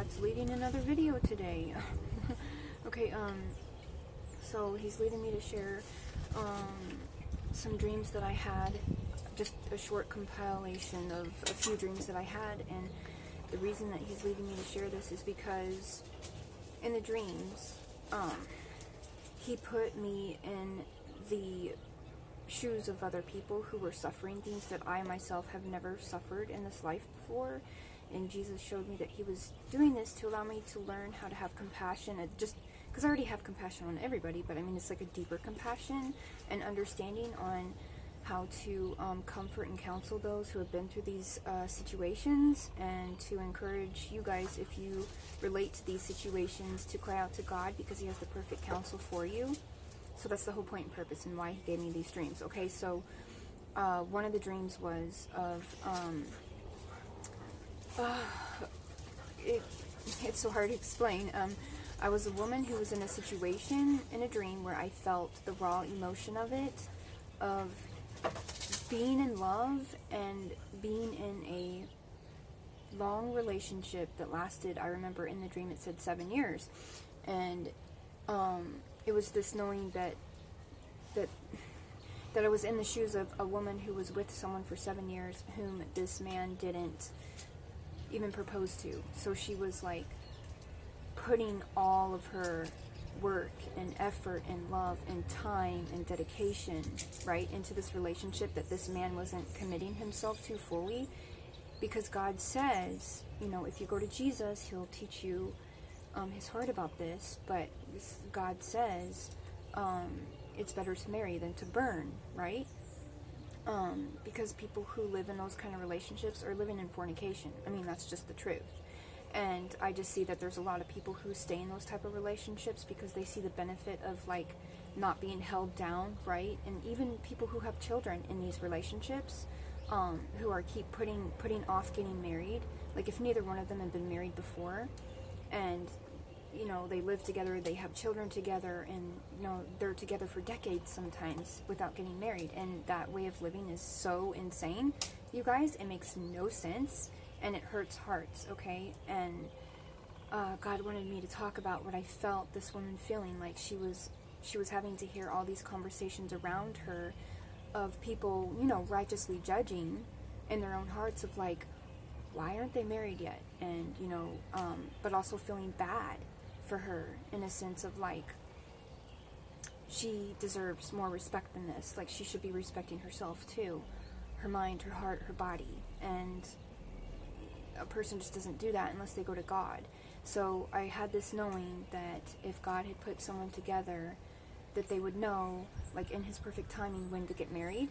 God's leading another video today. Okay, so he's leading me to share some dreams that I had, just a short compilation of a few dreams that I had, and the reason that he's leading me to share this is because in the dreams, he put me in the shoes of other people who were suffering things that I myself have never suffered in this life before. And Jesus showed me that he was doing this to allow me to learn how to have compassion, just because I already have compassion on everybody, but I mean it's like a deeper compassion and understanding on how to comfort and counsel those who have been through these situations, and to encourage you guys, if you relate to these situations, to cry out to God, because he has the perfect counsel for you. So that's the whole point and purpose and why he gave me these dreams. Okay, so one of the dreams was of it's so hard to explain. I was a woman who was in a situation in a dream where I felt the raw emotion of it, of being in love and being in a long relationship that lasted, I remember in the dream it said 7 years, and it was this knowing that I was in the shoes of a woman who was with someone for 7 years whom this man didn't even propose to. So she was like putting all of her work and effort and love and time and dedication, right, into this relationship that this man wasn't committing himself to fully, because God says, you know, if you go to Jesus, he'll teach you his heart about this, but God says it's better to marry than to burn, right? Because people who live in those kind of relationships are living in fornication. I mean, that's just the truth. And I just see that there's a lot of people who stay in those type of relationships because they see the benefit of like not being held down, right? And even people who have children in these relationships, who are keep putting off getting married. Like if neither one of them had been married before, and you know, they live together, they have children together, and you know, they're together for decades sometimes without getting married. And that way of living is so insane, you guys. It makes no sense, and it hurts hearts, okay? And God wanted me to talk about what I felt this woman feeling. Like she was having to hear all these conversations around her of people, you know, righteously judging in their own hearts of like, why aren't they married yet? And you know, but also feeling bad for her in a sense of like, she deserves more respect than this. Like she should be respecting herself too, her mind, her heart, her body. And a person just doesn't do that unless they go to God. So I had this knowing that if God had put someone together, that they would know, like in his perfect timing, when to get married.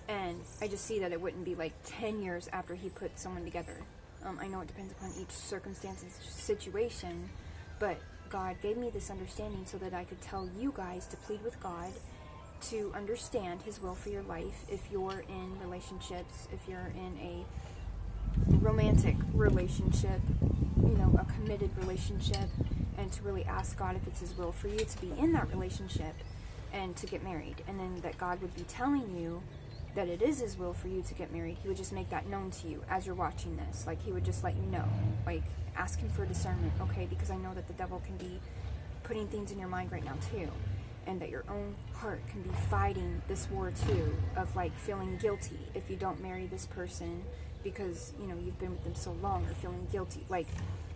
And I just see that it wouldn't be like 10 years after he put someone together. I know it depends upon each circumstance and situation, but God gave me this understanding so that I could tell you guys to plead with God to understand his will for your life. If you're in relationships, if you're in a romantic relationship, you know, a committed relationship, and to really ask God if it's his will for you to be in that relationship and to get married. And then that God would be telling you that it is his will for you to get married. He would just make that known to you as you're watching this. Like he would just let you know, like ask him for discernment, okay? Because I know that the devil can be putting things in your mind right now too, and that your own heart can be fighting this war too, of like feeling guilty if you don't marry this person because, you know, you've been with them so long, or feeling guilty. Like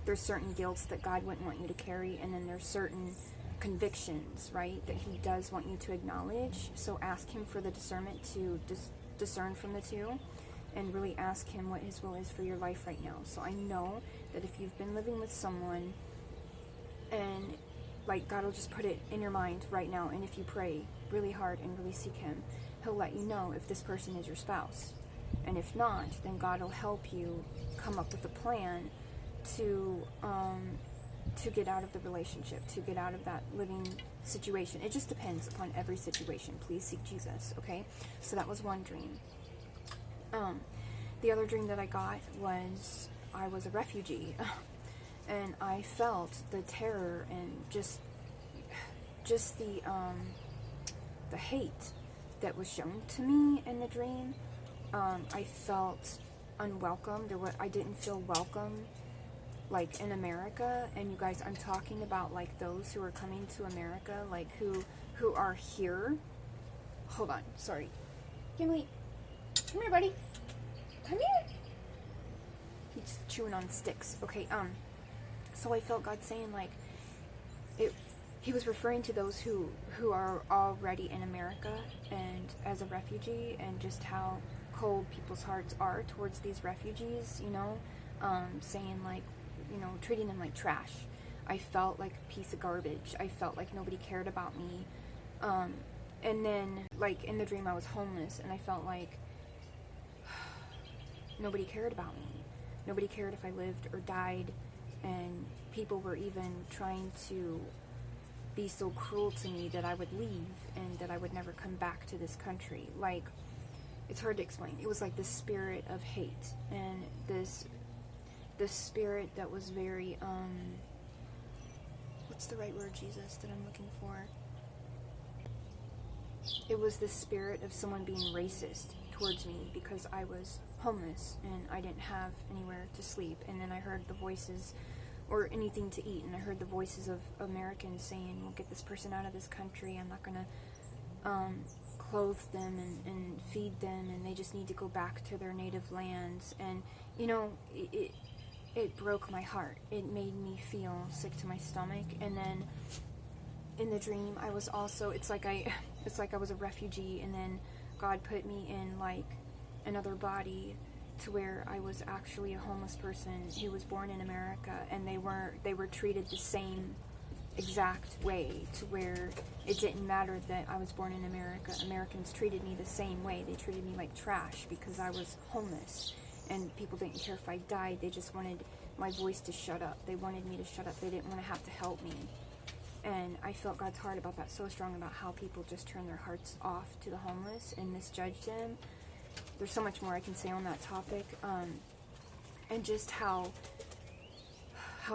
there's certain guilts that God wouldn't want you to carry, and then there's certain convictions, right, that he does want you to acknowledge. So ask him for the discernment to discern from the two, and really ask him what his will is for your life right now. So I know that if you've been living with someone, and like God will just put it in your mind right now, and if you pray really hard and really seek him, he'll let you know if this person is your spouse. And if not, then God will help you come up with a plan to get out of the relationship, to get out of that living situation. It just depends upon every situation. Please seek Jesus, okay? So that was one dream. The other dream that I got was I was a refugee, and I felt the terror and just the hate that was shown to me in the dream. I felt unwelcomed, or what I didn't feel welcome like in America. And you guys, I'm talking about like those who are coming to America, like who are here. Hold on, sorry. Gimli, come here, buddy. Come here. He's chewing on sticks. Okay, so I felt God saying like, he was referring to those who are already in America and as a refugee, and just how cold people's hearts are towards these refugees, you know, saying like, you know, treating them like trash. I felt like a piece of garbage. I felt like nobody cared about me. And then, like, in the dream I was homeless, and I felt like nobody cared about me. Nobody cared if I lived or died, and people were even trying to be so cruel to me that I would leave and that I would never come back to this country. Like, it's hard to explain. It was like this spirit of hate, and this spirit that was very, what's the right word, Jesus, that I'm looking for? It was the spirit of someone being racist towards me because I was homeless and I didn't have anywhere to sleep. And then I heard the voices, or anything to eat, and I heard the voices of Americans saying, we'll get this person out of this country. I'm not going to clothe them and feed them, and they just need to go back to their native lands. And, you know, it broke my heart. It made me feel sick to my stomach. And then in the dream, I was also, it's like I was a refugee, and then God put me in like another body to where I was actually a homeless person who was born in America, and they were treated the same exact way, to where it didn't matter that I was born in America. Americans treated me the same way. They treated me like trash because I was homeless, and people didn't care if I died. They just wanted my voice to shut up. They wanted me to shut up. They didn't want to have to help me. And I felt God's heart about that so strong, about how people just turn their hearts off to the homeless and misjudge them. There's so much more I can say on that topic. And just how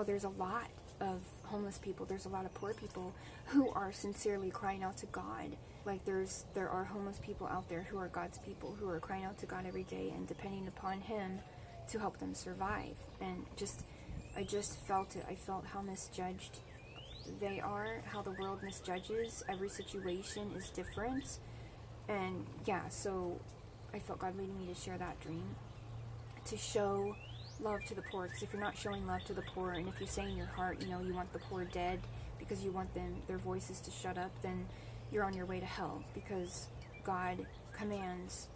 there's a lot of homeless people, there's a lot of poor people who are sincerely crying out to God. Like there are homeless people out there who are God's people, who are crying out to God every day and depending upon Him to help them survive. And I just felt it. I felt how misjudged they are, how the world misjudges. Every situation is different. And yeah, so I felt God leading me to share that dream, to show love to the poor. Because if you're not showing love to the poor, and if you say in your heart, you know, you want the poor dead because you want their voices to shut up, then you're on your way to hell, because God commands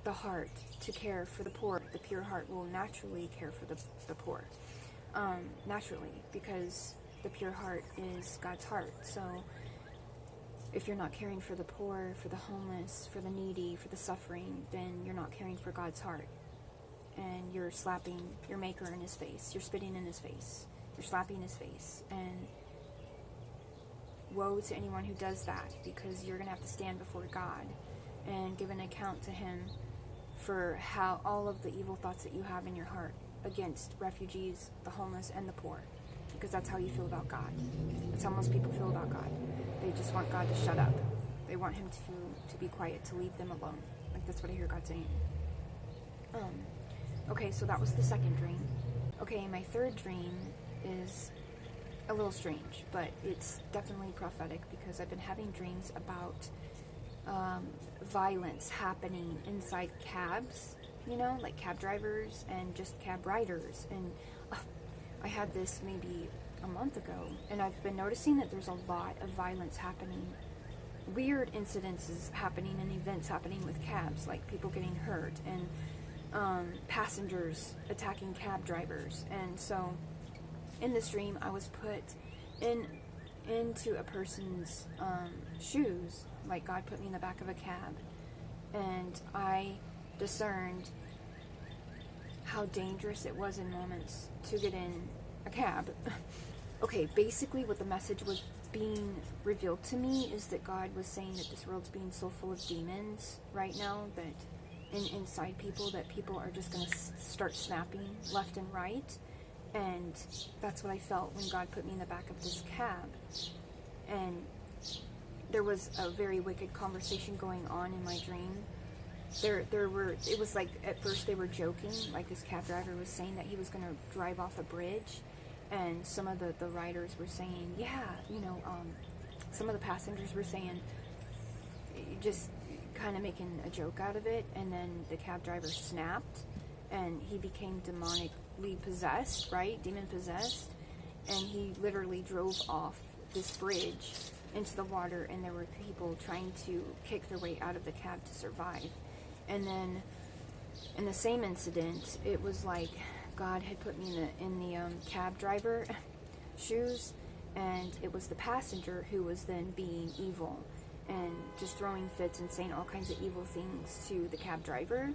the heart to care for the poor. The pure heart will naturally care for the poor, naturally, because the pure heart is God's heart. So if you're not caring for the poor, for the homeless, for the needy, for the suffering, then you're not caring for God's heart. And you're slapping your Maker in His face. You're spitting in His face. You're slapping His face. And woe to anyone who does that, because you're going to have to stand before God and give an account to Him for how all of the evil thoughts that you have in your heart against refugees, the homeless, and the poor. Because that's how you feel about God. That's how most people feel about God. They just want God to shut up. They want Him to be quiet, to leave them alone. Like, that's what I hear God saying. Okay, so that was the second dream. Okay, my third dream is a little strange, but it's definitely prophetic, because I've been having dreams about violence happening inside cabs, you know, like cab drivers and just cab riders. And I had this maybe a month ago, and I've been noticing that there's a lot of violence happening, weird incidences happening and events happening with cabs, like people getting hurt and passengers attacking cab drivers. And so in this dream, I was put into a person's shoes, like God put me in the back of a cab, and I discerned how dangerous it was in moments to get in a cab. Okay, basically what the message was being revealed to me is that God was saying that this world's being so full of demons right now, that inside people, that people are just going to start snapping left and right. And that's what I felt when God put me in the back of this cab. And there was a very wicked conversation going on in my dream, it was like, at first they were joking, like this cab driver was saying that he was going to drive off a bridge, and some of the riders were saying, yeah, some of the passengers were saying, just kind of making a joke out of it, and then the cab driver snapped, and he became demonically possessed, right? Demon possessed, and he literally drove off this bridge into the water, and there were people trying to kick their way out of the cab to survive. And then in the same incident, it was like God had put me in the cab driver shoes, and it was the passenger who was then being evil and just throwing fits and saying all kinds of evil things to the cab driver.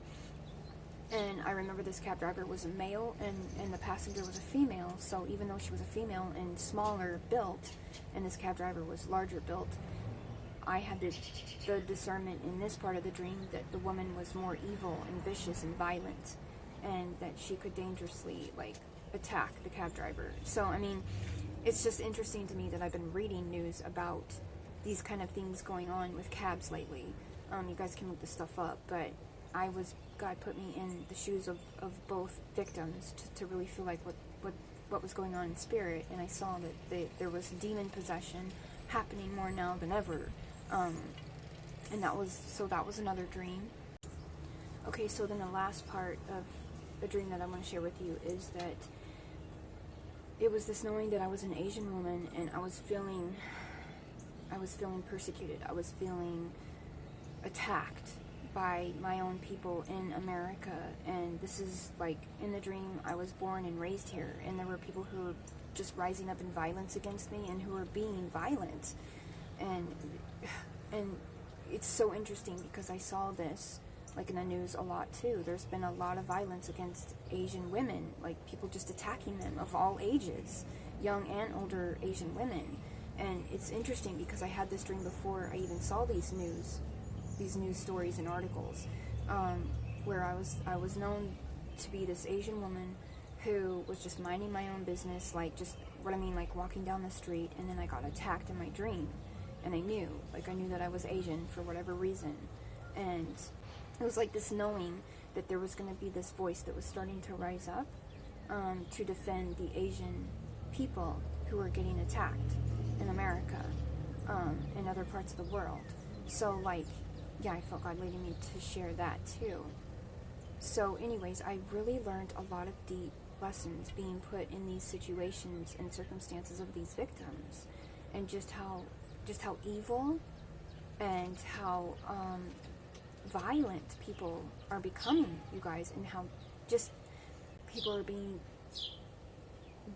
And I remember this cab driver was a male, and the passenger was a female. So even though she was a female and smaller built, and this cab driver was larger built, I had the discernment in this part of the dream that the woman was more evil and vicious and violent, and that she could dangerously, like, attack the cab driver. So, I mean, it's just interesting to me that I've been reading news about these kind of things going on with cabs lately. You guys can look this stuff up, but God put me in the shoes of both victims to really feel like what was going on in spirit, and I saw that there was demon possession happening more now than ever. And that was another dream. Okay, so then the last part of the dream that I want to share with you is that it was this knowing that I was an Asian woman, and I was feeling persecuted. I was feeling attacked by my own people in America. And this is like, in the dream, I was born and raised here, and there were people who were just rising up in violence against me and who were being violent. And it's so interesting because I saw this like in the news a lot too. There's been a lot of violence against Asian women, like people just attacking them of all ages, young and older Asian women. And it's interesting because I had this dream before I even saw these news stories and articles, where I was known to be this Asian woman who was just minding my own business, like just what I mean, like walking down the street, and then I got attacked in my dream, and I knew that I was Asian for whatever reason, and it was like this knowing that there was going to be this voice that was starting to rise up to defend the Asian people who were getting attacked in America, and other parts of the world. So like, yeah, I felt God leading me to share that too. So anyways, I really learned a lot of deep lessons being put in these situations and circumstances of these victims, and just how evil and how violent people are becoming, you guys, and how just people are being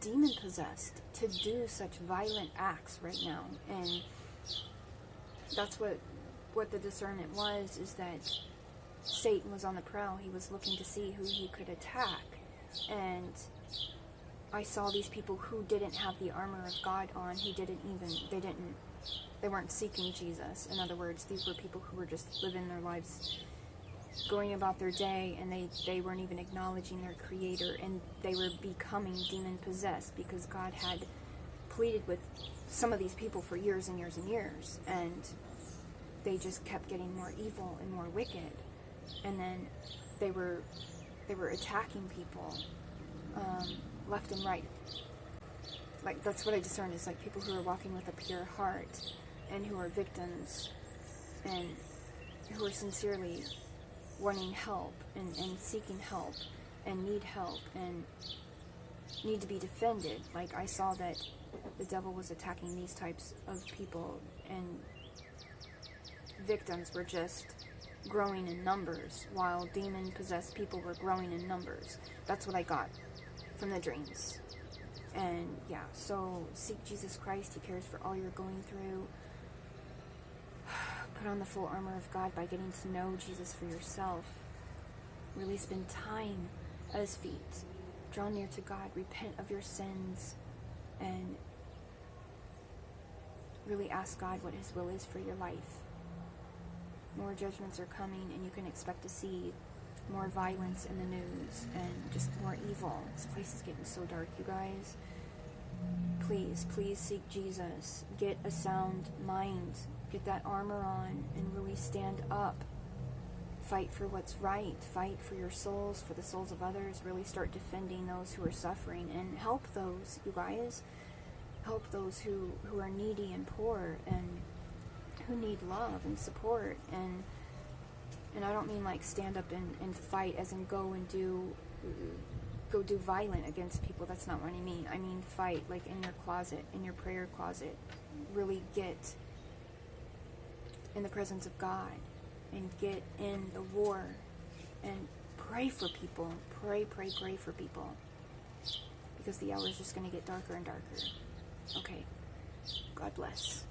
demon possessed to do such violent acts right now. And that's what the discernment was, is that Satan was on the prowl. He was looking to see who he could attack. And I saw these people who didn't have the armor of God on, they weren't seeking Jesus. In other words, these were people who were just living their lives, going about their day, and they weren't even acknowledging their Creator, and they were becoming demon possessed because God had pleaded with some of these people for years and years and years, and they just kept getting more evil and more wicked. And then they were attacking people left and right. Like, that's what I discerned, is like people who are walking with a pure heart, and who are victims, and who are sincerely wanting help and seeking help and need help and need to be defended. Like, I saw that the devil was attacking these types of people, and victims were just growing in numbers, while demon-possessed people were growing in numbers. That's what I got from the dreams. And yeah, so seek Jesus Christ. He cares for all you're going through. Put on the full armor of God by getting to know Jesus for yourself. Really spend time at His feet. Draw near to God. Repent of your sins. And really ask God what His will is for your life. More judgments are coming, and you can expect to see more violence in the news and just more evil. This place is getting so dark, you guys. Please seek Jesus. Get a sound mind. Get that armor on and really stand up fight for what's right, fight for your souls, for the souls of others, really start defending those who are suffering, and help those, you guys, help those who are needy and poor, and who need love and support. And I don't mean like stand up and fight as in go do violent against people. That's not what I mean. I mean fight like in your closet, in your prayer closet. Really get in the presence of God and get in the war and pray for people. Pray for people. Because the hour is just going to get darker and darker. Okay. God bless.